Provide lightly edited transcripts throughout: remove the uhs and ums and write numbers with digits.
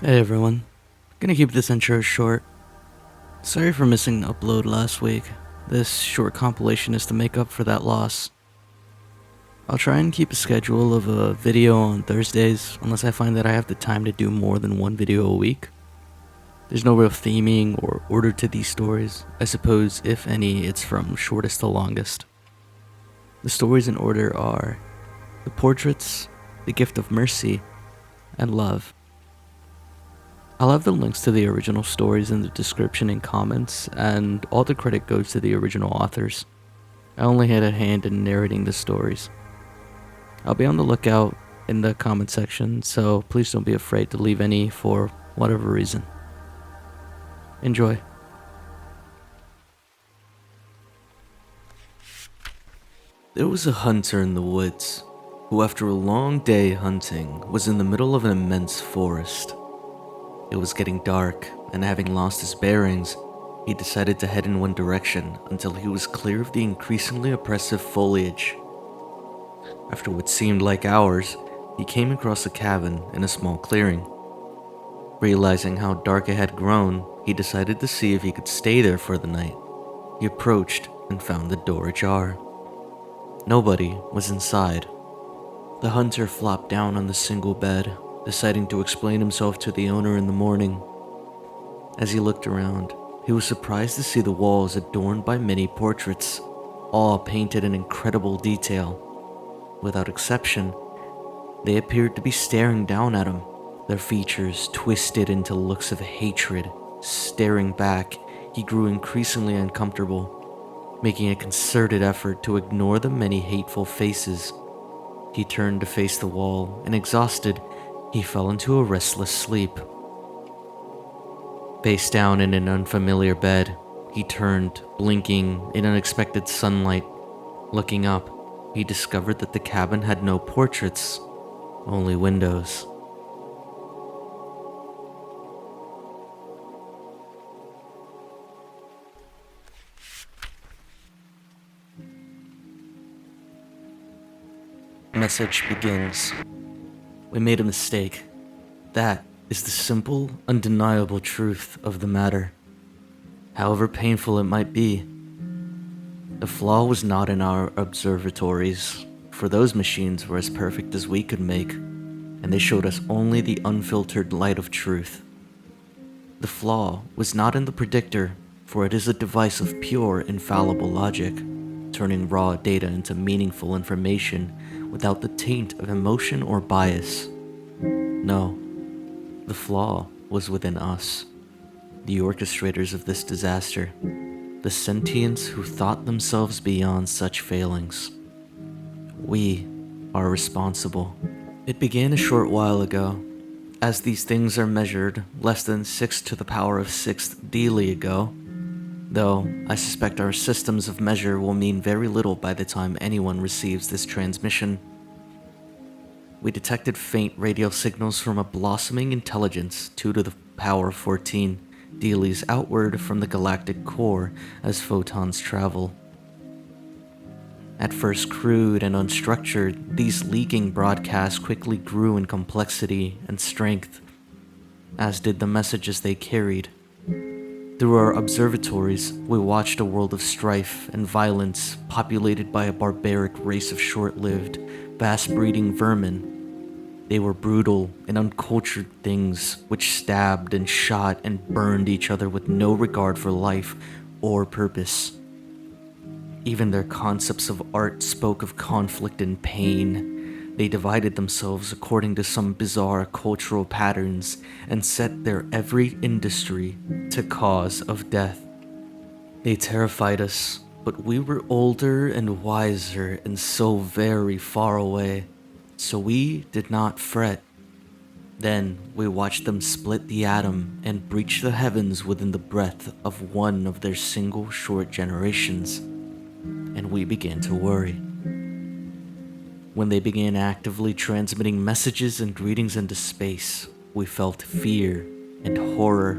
Hey everyone, gonna keep this intro short. Sorry for missing an upload last week. This short compilation is to make up for that loss. I'll try and keep a schedule of a video on Thursdays, unless I find that I have the time to do more than one video a week. There's no real theming or order to these stories. I suppose, if any, it's from shortest to longest. The stories in order are The Portraits, The Gift of Mercy, and Love. I'll have the links to the original stories in the description and comments, and all the credit goes to the original authors. I only had a hand in narrating the stories. I'll be on the lookout in the comment section, so please don't be afraid to leave any for whatever reason. Enjoy. There was a hunter in the woods, who after a long day hunting was in the middle of an immense forest. It was getting dark, and having lost his bearings, he decided to head in one direction until he was clear of the increasingly oppressive foliage. After what seemed like hours, he came across a cabin in a small clearing. Realizing how dark it had grown, he decided to see if he could stay there for the night. He approached and found the door ajar. Nobody was inside. The hunter flopped down on the single bed, deciding to explain himself to the owner in the morning. As he looked around, he was surprised to see the walls adorned by many portraits, all painted in incredible detail. Without exception, they appeared to be staring down at him, their features twisted into looks of hatred. Staring back, he grew increasingly uncomfortable, making a concerted effort to ignore the many hateful faces. He turned to face the wall, and exhausted, he fell into a restless sleep. Face down in an unfamiliar bed, he turned, blinking in unexpected sunlight. Looking up, he discovered that the cabin had no portraits, only windows. Message begins. We made a mistake. That is the simple, undeniable truth of the matter. However painful it might be, the flaw was not in our observatories, for those machines were as perfect as we could make, and they showed us only the unfiltered light of truth. The flaw was not in the predictor, for it is a device of pure, infallible logic, turning raw data into meaningful information without the taint of emotion or bias. No, the flaw was within us, the orchestrators of this disaster, the sentients who thought themselves beyond such failings. We are responsible. It began a short while ago. As these things are measured less than 6 to the power of 6th daily ago, though I suspect our systems of measure will mean very little by the time anyone receives this transmission. We detected faint radio signals from a blossoming intelligence 2 to the power of 14 dailies outward from the galactic core as photons travel. At first crude and unstructured, these leaking broadcasts quickly grew in complexity and strength, as did the messages they carried. Through our observatories, we watched a world of strife and violence populated by a barbaric race of short-lived, fast-breeding vermin. They were brutal and uncultured things which stabbed and shot and burned each other with no regard for life or purpose. Even their concepts of art spoke of conflict and pain. They divided themselves according to some bizarre cultural patterns and set their every industry to cause of death. They terrified us, but we were older and wiser and so very far away, so we did not fret. Then we watched them split the atom and breach the heavens within the breath of one of their single short generations, and we began to worry. When they began actively transmitting messages and greetings into space, we felt fear and horror.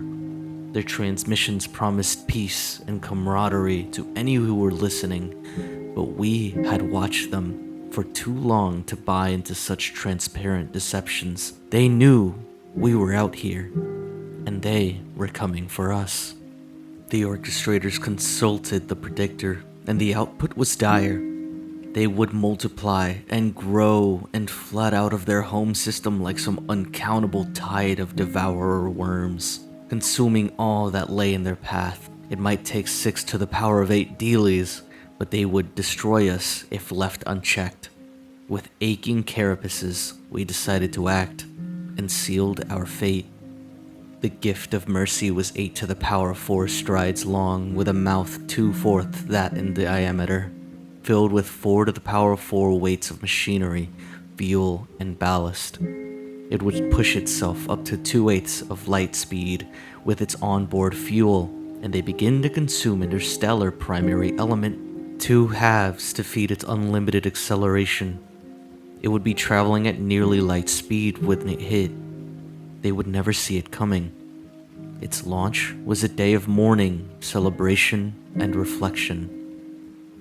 Their transmissions promised peace and camaraderie to any who were listening, but we had watched them for too long to buy into such transparent deceptions. They knew We were out here, and they were coming for us. The orchestrators consulted the predictor, and the output was dire. They would multiply and grow and flood out of their home system like some uncountable tide of devourer worms, consuming all that lay in their path. It might take 6 to the power of 8 dealies, but they would destroy us if left unchecked. With aching carapaces, we decided to act, and sealed our fate. The gift of mercy was 8 to the power of 4 strides long, with a mouth 2/4 that in diameter, filled with 4 to the power of 4 weights of machinery, fuel, and ballast. It would push itself up to 2/8 of light speed with its onboard fuel, and they begin to consume interstellar primary element, 2 halves to feed its unlimited acceleration. It would be traveling at nearly light speed when it hit. They would never see it coming. Its launch was a day of mourning, celebration, and reflection.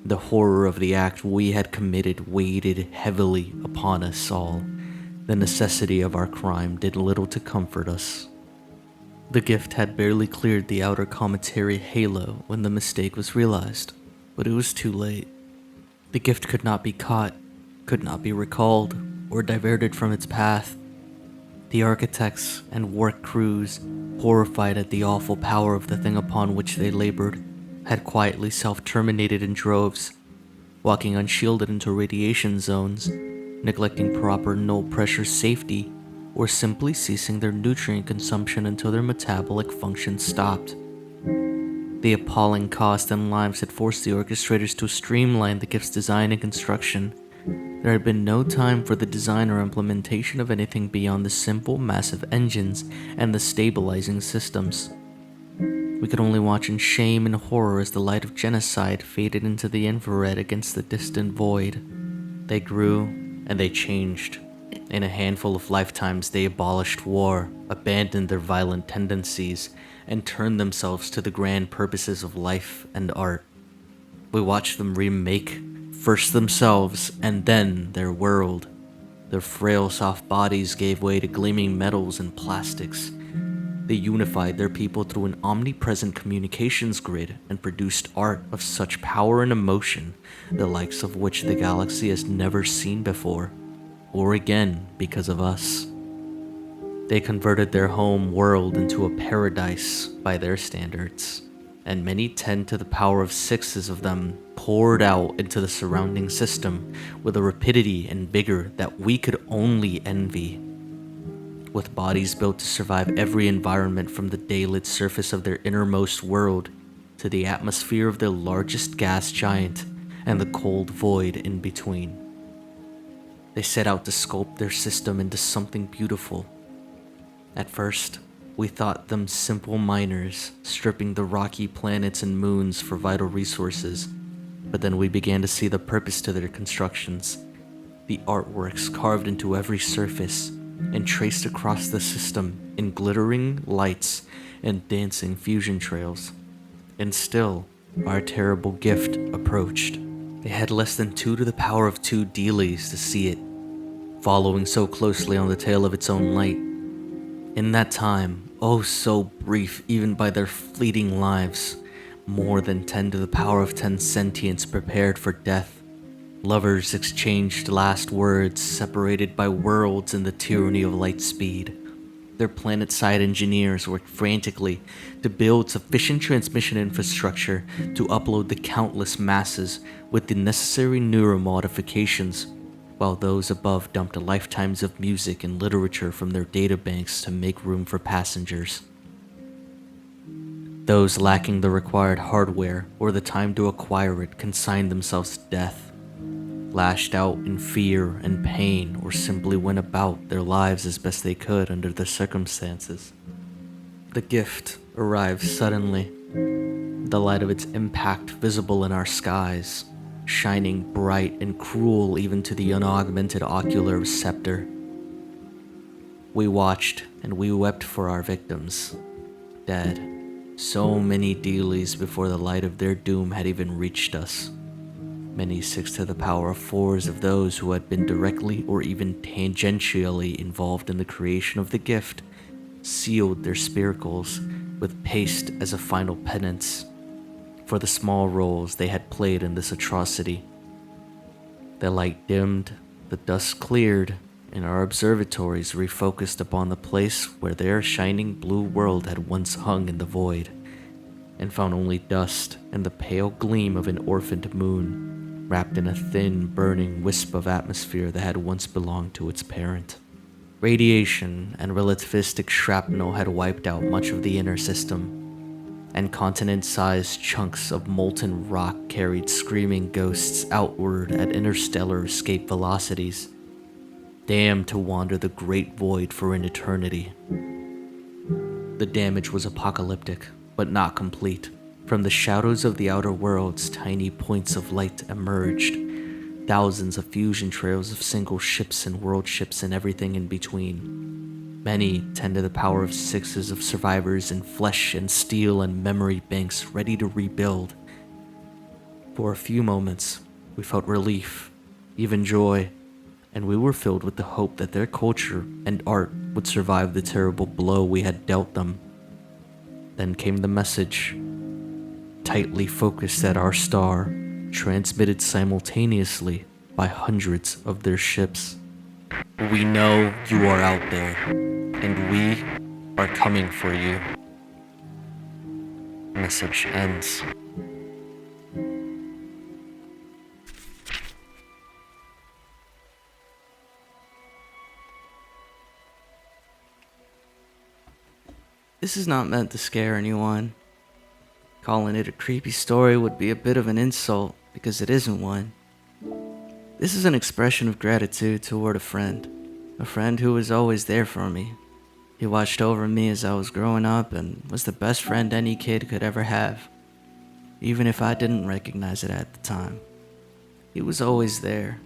The horror of the act we had committed weighed heavily upon us all. The necessity of our crime did little to comfort us. The gift had barely cleared the outer cometary halo when the mistake was realized, but it was too late. The gift could not be caught, could not be recalled, or diverted from its path. The architects and work crews, horrified at the awful power of the thing upon which they labored, had quietly self-terminated in droves, walking unshielded into radiation zones, neglecting proper null-pressure safety, or simply ceasing their nutrient consumption until their metabolic function stopped. The appalling cost and lives had forced the orchestrators to streamline the gift's design and construction. There had been no time for the design or implementation of anything beyond the simple, massive engines and the stabilizing systems. We could only watch in shame and horror as the light of genocide faded into the infrared against the distant void. They grew, and they changed. In a handful of lifetimes, they abolished war, abandoned their violent tendencies, and turned themselves to the grand purposes of life and art. We watched them remake first themselves, and then their world. Their frail, soft bodies gave way to gleaming metals and plastics. They unified their people through an omnipresent communications grid and produced art of such power and emotion, the likes of which the galaxy has never seen before, or again because of us. They converted their home world into a paradise by their standards, and many 10 to the power of 6s of them poured out into the surrounding system with a rapidity and vigor that we could only envy. With bodies built to survive every environment from the day-lit surface of their innermost world to the atmosphere of their largest gas giant and the cold void in between. They set out to sculpt their system into something beautiful. At first, we thought them simple miners, stripping the rocky planets and moons for vital resources, but then we began to see the purpose to their constructions. The artworks carved into every surface and traced across the system in glittering lights and dancing fusion trails. And still, our terrible gift approached. They had less than 2 to the power of 2 dealies to see it, following so closely on the tail of its own light. In that time, oh so brief even by their fleeting lives, more than 10 to the power of 10 sentients prepared for death. Lovers exchanged last words, separated by worlds in the tyranny of light speed. Their planet-side engineers worked frantically to build sufficient transmission infrastructure to upload the countless masses with the necessary neuromodifications, while those above dumped lifetimes of music and literature from their databanks to make room for passengers. Those lacking the required hardware or the time to acquire it consigned themselves to death, lashed out in fear and pain, or simply went about their lives as best they could under the circumstances. The gift arrived suddenly, the light of its impact visible in our skies, shining bright and cruel even to the unaugmented ocular receptor. We watched and we wept for our victims, dead, so many dealies before the light of their doom had even reached us. Many 6 to the power of 4s of those who had been directly or even tangentially involved in the creation of the gift sealed their spiracles with paste as a final penance for the small roles they had played in this atrocity. The light dimmed, the dust cleared, and our observatories refocused upon the place where their shining blue world had once hung in the void, and found only dust and the pale gleam of an orphaned moon wrapped in a thin, burning wisp of atmosphere that had once belonged to its parent. Radiation and relativistic shrapnel had wiped out much of the inner system, and continent-sized chunks of molten rock carried screaming ghosts outward at interstellar escape velocities, damned to wander the great void for an eternity. The damage was apocalyptic, but not complete. From the shadows of the outer worlds, tiny points of light emerged, thousands of fusion trails of single ships and world ships and everything in between. Many tend to the power of sixes of survivors in flesh and steel and memory banks ready to rebuild. For a few moments, we felt relief, even joy, and we were filled with the hope that their culture and art would survive the terrible blow we had dealt them. Then came the message, tightly focused at our star, transmitted simultaneously by hundreds of their ships. We know you are out there, and we are coming for you. Message ends. This is not meant to scare anyone. Calling it a creepy story would be a bit of an insult because it isn't one. This is an expression of gratitude toward a friend who was always there for me. He watched over me as I was growing up and was the best friend any kid could ever have, even if I didn't recognize it at the time. He was always there,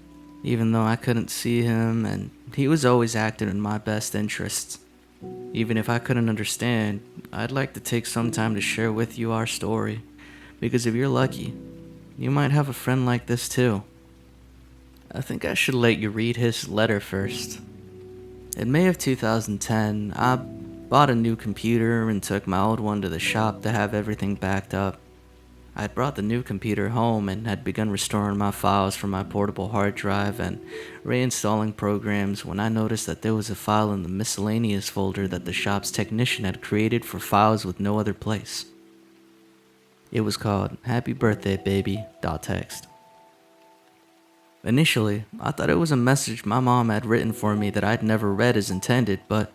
even though I couldn't see him, and he was always acting in my best interests. Even if I couldn't understand, I'd like to take some time to share with you our story, because if you're lucky, you might have a friend like this too. I think I should let you read his letter first. In May of 2010, I bought a new computer and took my old one to the shop to have everything backed up. I had brought the new computer home and had begun restoring my files from my portable hard drive and reinstalling programs when I noticed that there was a file in the miscellaneous folder that the shop's technician had created for files with no other place. It was called Happy Birthday Baby.txt. Initially, I thought it was a message my mom had written for me that I'd never read as intended, but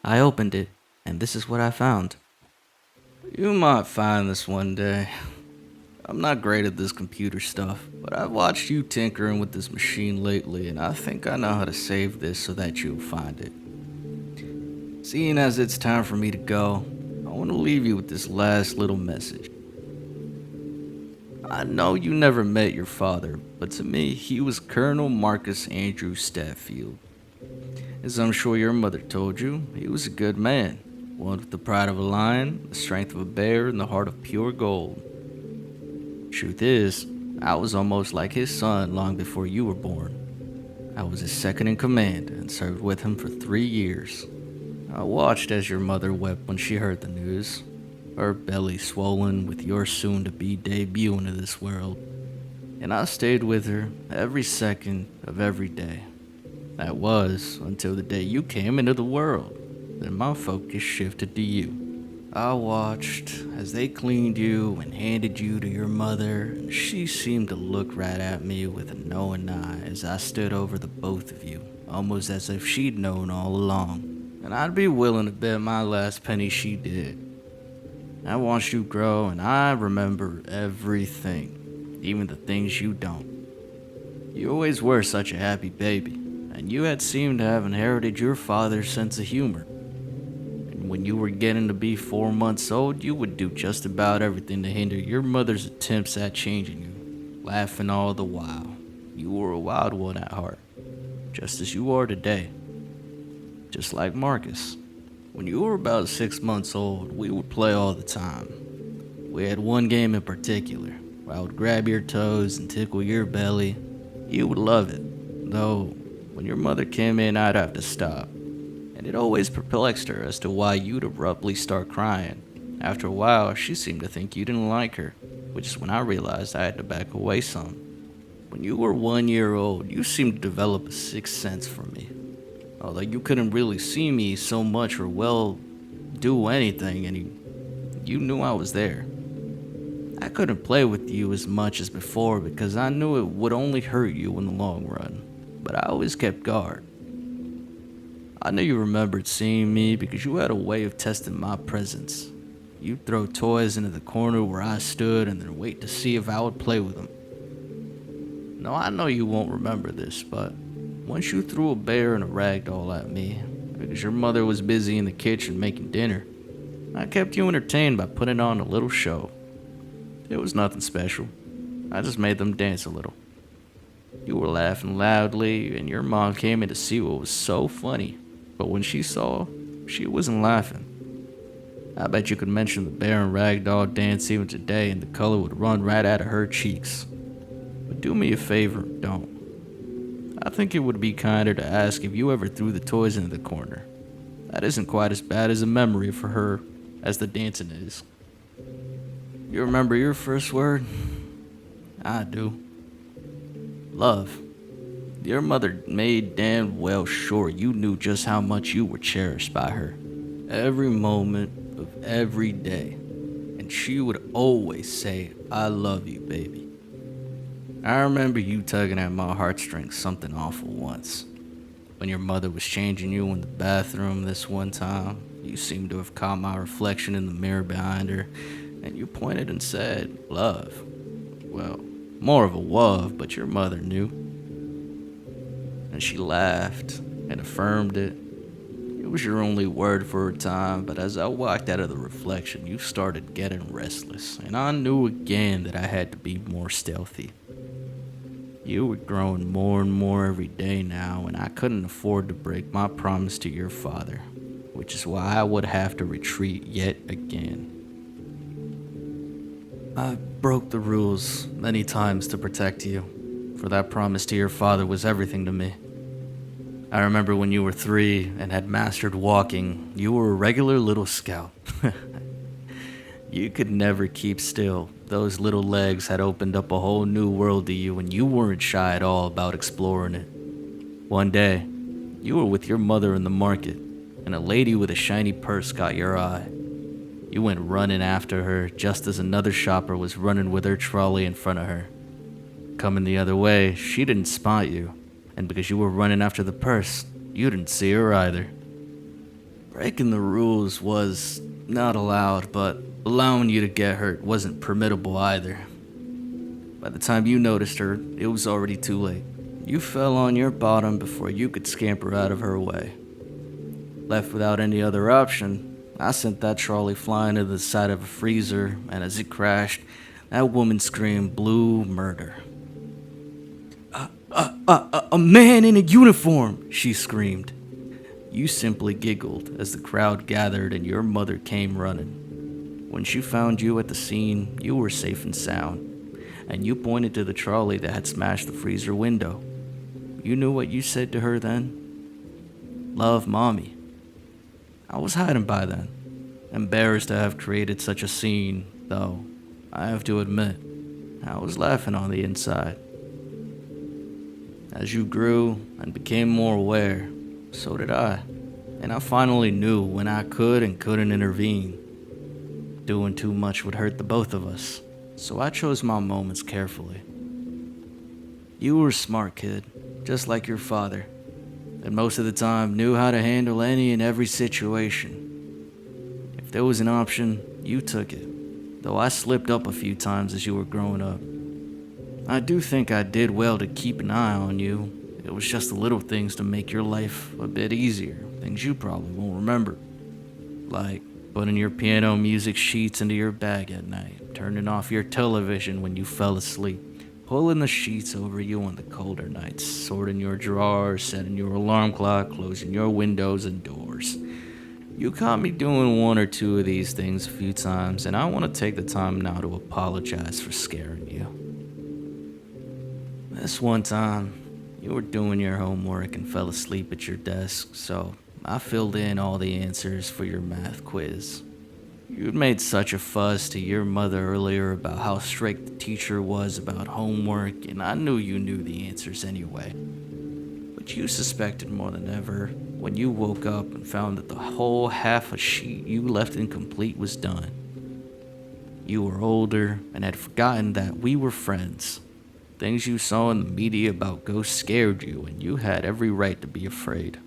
I opened it, and this is what I found. You might find this one day. I'm not great at this computer stuff, but I've watched you tinkering with this machine lately, and I think I know how to save this so that you'll find it. Seeing as it's time for me to go, I want to leave you with this last little message. I know you never met your father, but to me, he was Colonel Marcus Andrew Statfield. As I'm sure your mother told you, he was a good man, one with the pride of a lion, the strength of a bear, and the heart of pure gold. Truth is, I was almost like his son long before you were born. I was his second in command and served with him for 3 years. I watched as your mother wept when she heard the news, her belly swollen with your soon-to-be debut into this world. And I stayed with her every second of every day. That was until the day you came into the world. Then my focus shifted to you. I watched as they cleaned you and handed you to your mother, and she seemed to look right at me with a knowing eye as I stood over the both of you, almost as if she'd known all along. And I'd be willing to bet my last penny she did. I watched you grow, and I remember everything, even the things you don't. You always were such a happy baby, and you had seemed to have inherited your father's sense of humor. When you were getting to be 4 months old, you would do just about everything to hinder your mother's attempts at changing you, laughing all the while. You were a wild one at heart, just as you are today. Just like Marcus. When you were about 6 months old, we would play all the time. We had one game in particular, where I would grab your toes and tickle your belly. You would love it, though when your mother came in, I'd have to stop. and it always perplexed her as to why you'd abruptly start crying. After a while, she seemed to think you didn't like her, which is when I realized I had to back away some. When you were 1 year old, you seemed to develop a sixth sense for me. Although you couldn't really see me so much or well do anything, and you knew I was there. I couldn't play with you as much as before because I knew it would only hurt you in the long run, but I always kept guard. I knew you remembered seeing me because you had a way of testing my presence. You'd throw toys into the corner where I stood and then wait to see if I would play with them. No, I know you won't remember this, but once you threw a bear and a rag doll at me because your mother was busy in the kitchen making dinner, I kept you entertained by putting on a little show. It was nothing special. I just made them dance a little. You were laughing loudly, and your mom came in to see what was so funny. But when she saw, she wasn't laughing. I bet you could mention the bear and ragdoll dance even today, and the color would run right out of her cheeks. But do me a favor, don't. I think it would be kinder to ask if you ever threw the toys into the corner. That isn't quite as bad as a memory for her as the dancing is. You remember your first word? I do. Love. Your mother made damn well sure you knew just how much you were cherished by her. Every moment of every day. And she would always say, I love you, baby. I remember you tugging at my heartstrings something awful once. When your mother was changing you in the bathroom this one time, you seemed to have caught my reflection in the mirror behind her, and you pointed and said, love. Well, more of a love, but your mother knew. And she laughed and affirmed it. It was your only word for a time, but as I walked out of the reflection, you started getting restless, and I knew again that I had to be more stealthy. You were growing more and more every day now, and I couldn't afford to break my promise to your father, which is why I would have to retreat yet again. I broke the rules many times to protect you, for that promise to your father was everything to me. I remember when you were 3 and had mastered walking, you were a regular little scout. You could never keep still. Those little legs had opened up a whole new world to you, and you weren't shy at all about exploring it. One day, you were with your mother in the market, and a lady with a shiny purse caught your eye. You went running after her just as another shopper was running with her trolley in front of her. Coming the other way, she didn't spot you, and because you were running after the purse, you didn't see her either. Breaking the rules was not allowed, but allowing you to get hurt wasn't permissible either. By the time you noticed her, it was already too late. You fell on your bottom before you could scamper out of her way. Left without any other option, I sent that trolley flying to the side of a freezer, and as it crashed, that woman screamed blue murder. A man in a uniform, she screamed. You simply giggled as the crowd gathered and your mother came running. When she found you at the scene, you were safe and sound, and you pointed to the trolley that had smashed the freezer window. You knew what you said to her then? Love, Mommy. I was hiding by then, embarrassed to have created such a scene, though I have to admit, I was laughing on the inside. As you grew and became more aware, so did I, and I finally knew when I could and couldn't intervene. Doing too much would hurt the both of us, so I chose my moments carefully. You were a smart kid, just like your father, and most of the time knew how to handle any and every situation. If there was an option, you took it, though I slipped up a few times as you were growing up. I do think I did well to keep an eye on you. It was just the little things to make your life a bit easier, things you probably won't remember. Like putting your piano music sheets into your bag at night, turning off your television when you fell asleep, pulling the sheets over you on the colder nights, sorting your drawers, setting your alarm clock, closing your windows and doors. You caught me doing one or two of these things a few times, and I want to take the time now to apologize for scaring you. This one time, you were doing your homework and fell asleep at your desk, so I filled in all the answers for your math quiz. You'd made such a fuss to your mother earlier about how strict the teacher was about homework, and I knew you knew the answers anyway. But you suspected more than ever when you woke up and found that the whole half a sheet you left incomplete was done. You were older and had forgotten that we were friends. Things you saw in the media about ghosts scared you, and you had every right to be afraid.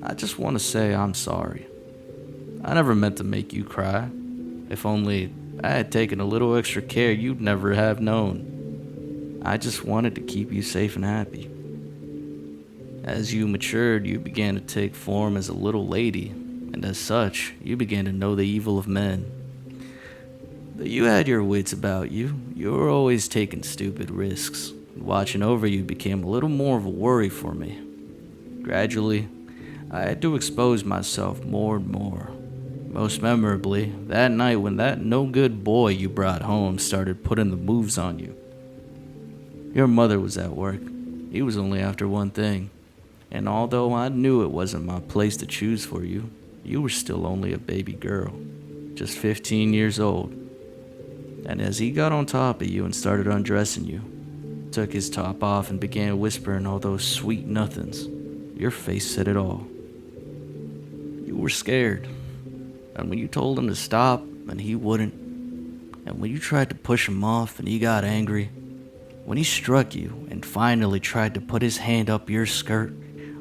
I just want to say I'm sorry. I never meant to make you cry. If only I had taken a little extra care, you'd never have known. I just wanted to keep you safe and happy. As you matured, you began to take form as a little lady, and as such, you began to know the evil of men. Though you had your wits about you, you were always taking stupid risks, and watching over you became a little more of a worry for me. Gradually, I had to expose myself more and more. Most memorably, that night when that no-good boy you brought home started putting the moves on you. Your mother was at work. He was only after one thing. And although I knew it wasn't my place to choose for you, you were still only a baby girl, just 15 years old. And as he got on top of you and started undressing you, took his top off and began whispering all those sweet nothings, your face said it all. You were scared. And when you told him to stop and he wouldn't, and when you tried to push him off and he got angry, when he struck you and finally tried to put his hand up your skirt,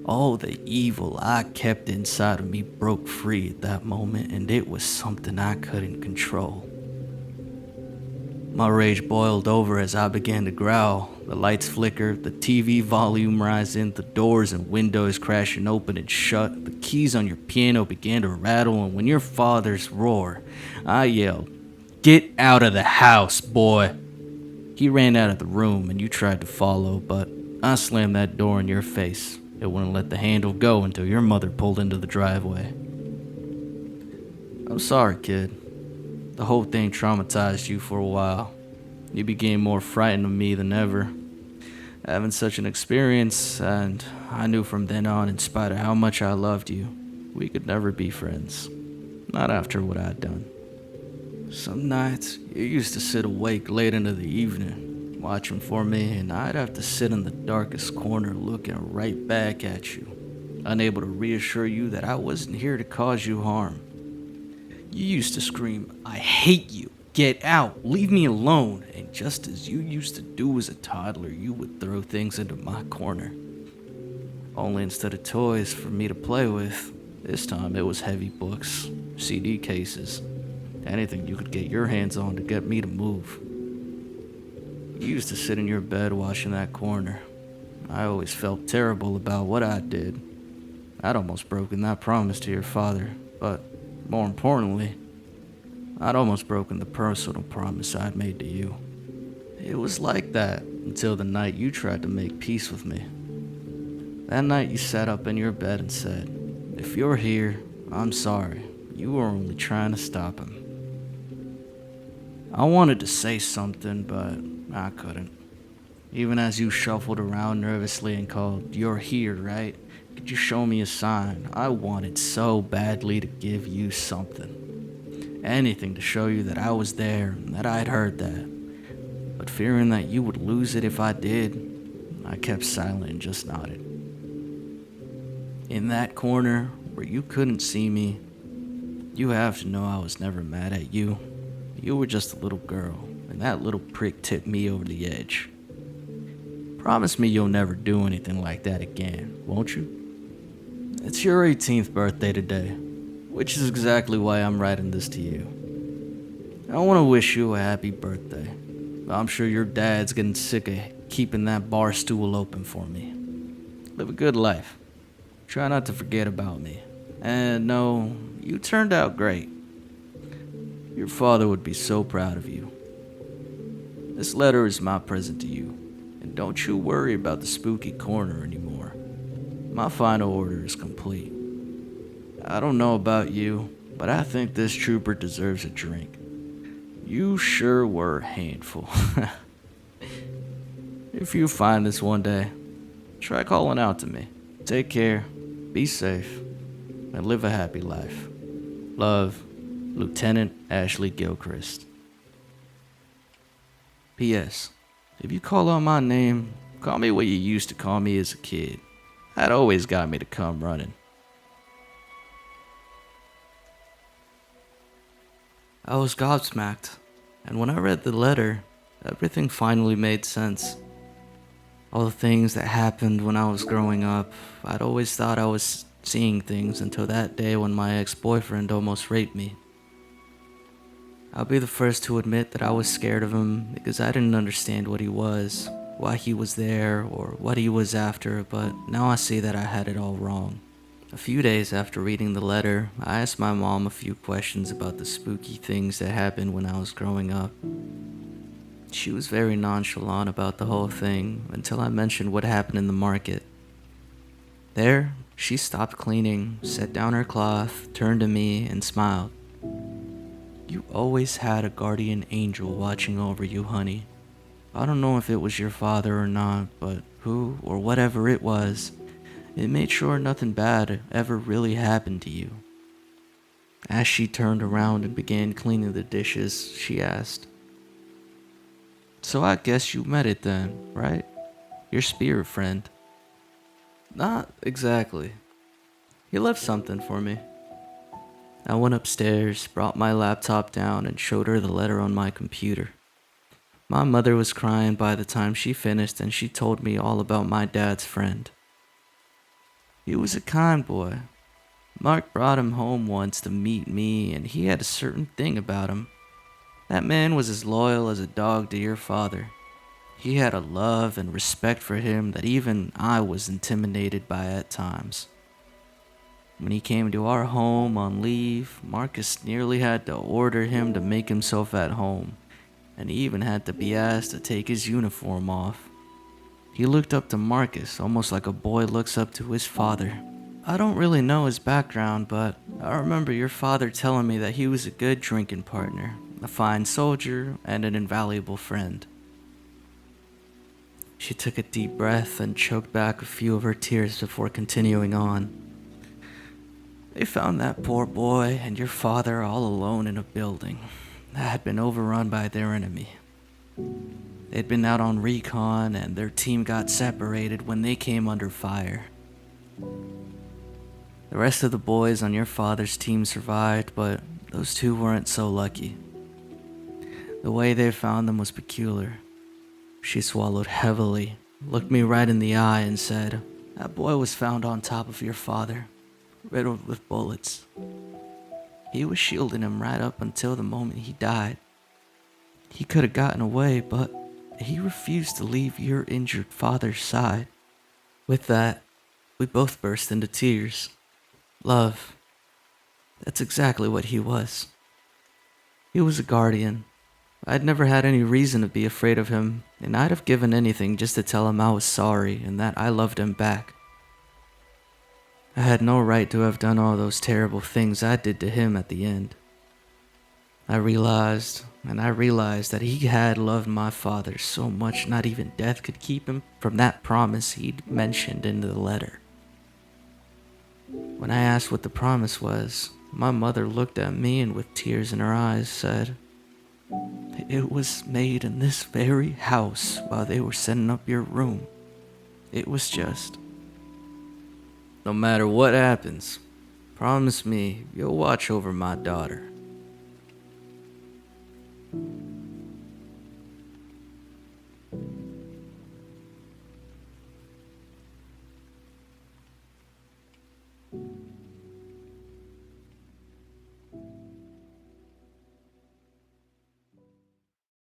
all the evil I kept inside of me broke free at that moment, and it was something I couldn't control. My rage boiled over as I began to growl. The lights flickered, the TV volume rising, the doors and windows crashing open and shut, the keys on your piano began to rattle, and when your father's roar, I yelled, "Get out of the house, boy!" He ran out of the room and you tried to follow, but I slammed that door in your face. It wouldn't let the handle go until your mother pulled into the driveway. I'm sorry, kid. The whole thing traumatized you for a while. You became more frightened of me than ever. Having such an experience, and I knew from then on, in spite of how much I loved you, we could never be friends. Not after what I'd done. Some nights, you used to sit awake late into the evening, watching for me, and I'd have to sit in the darkest corner looking right back at you, unable to reassure you that I wasn't here to cause you harm. You used to scream, "I hate you, get out, leave me alone," and just as you used to do as a toddler, you would throw things into my corner. Only instead of toys for me to play with, this time it was heavy books, CD cases, anything you could get your hands on to get me to move. You used to sit in your bed watching that corner. I always felt terrible about what I did. I'd almost broken that promise to your father, but more importantly, I'd almost broken the personal promise I'd made to you. It was like that until the night you tried to make peace with me. That night you sat up in your bed and said, "If you're here, I'm sorry. You were only trying to stop him." I wanted to say something, but I couldn't. Even as you shuffled around nervously and called, "You're here, right? Could you show me a sign?" I wanted so badly to give you something. Anything to show you that I was there and that I'd heard that. But fearing that you would lose it if I did, I kept silent and just nodded. In that corner where you couldn't see me, you have to know I was never mad at you. You were just a little girl, and that little prick tipped me over the edge. Promise me you'll never do anything like that again, won't you? It's your 18th birthday today, which is exactly why I'm writing this to you. I want to wish you a happy birthday. I'm sure your dad's getting sick of keeping that bar stool open for me. Live a good life. Try not to forget about me. And no, you turned out great. Your father would be so proud of you. This letter is my present to you, and don't you worry about the spooky corner anymore. My final order is complete. I don't know about you, but I think this trooper deserves a drink. You sure were a handful. If you find this one day, try calling out to me. Take care, Be safe and live a happy life. Love, Lieutenant Ashley Gilchrist. P.S. If you call on my name, call me what you used to call me as a kid. That always got me to come running. I was gobsmacked, and when I read the letter, everything finally made sense. All the things that happened when I was growing up, I'd always thought I was seeing things until that day when my ex-boyfriend almost raped me. I'll be the first to admit that I was scared of him because I didn't understand what he was, why he was there, or what he was after, but now I see that I had it all wrong. A few days after reading the letter, I asked my mom a few questions about the spooky things that happened when I was growing up. She was very nonchalant about the whole thing until I mentioned what happened in the market. There, she stopped cleaning, set down her cloth, turned to me, and smiled. "You always had a guardian angel watching over you, honey. I don't know if it was your father or not, but who or whatever it was, it made sure nothing bad ever really happened to you." As she turned around and began cleaning the dishes, she asked, "So I guess you met it then, right? Your spirit friend." "Not exactly. He left something for me." I went upstairs, brought my laptop down, and showed her the letter on my computer. My mother was crying by the time she finished, and she told me all about my dad's friend. He was a kind boy. Mark brought him home once to meet me, and he had a certain thing about him. That man was as loyal as a dog to your father. He had a love and respect for him that even I was intimidated by at times. When he came to our home on leave, Marcus nearly had to order him to make himself at home, and he even had to be asked to take his uniform off. He looked up to Marcus almost like a boy looks up to his father. I don't really know his background, but I remember your father telling me that he was a good drinking partner, a fine soldier, and an invaluable friend. She took a deep breath and choked back a few of her tears before continuing on. They found that poor boy and your father all alone in a building that had been overrun by their enemy. They'd been out on recon and their team got separated when they came under fire. The rest of the boys on your father's team survived, but those two weren't so lucky. The way they found them was peculiar. She swallowed heavily, looked me right in the eye, and said, "That boy was found on top of your father, riddled with bullets. He was shielding him right up until the moment he died. He could have gotten away, but he refused to leave your injured father's side." With that, we both burst into tears. Love. That's exactly what he was. He was a guardian. I'd never had any reason to be afraid of him, and I'd have given anything just to tell him I was sorry and that I loved him back. I had no right to have done all those terrible things I did to him at the end. I realized that he had loved my father so much not even death could keep him from that promise he'd mentioned in the letter. When I asked what the promise was, my mother looked at me and with tears in her eyes said, "It was made in this very house while they were setting up your room. It was just, no matter what happens, promise me you'll watch over my daughter."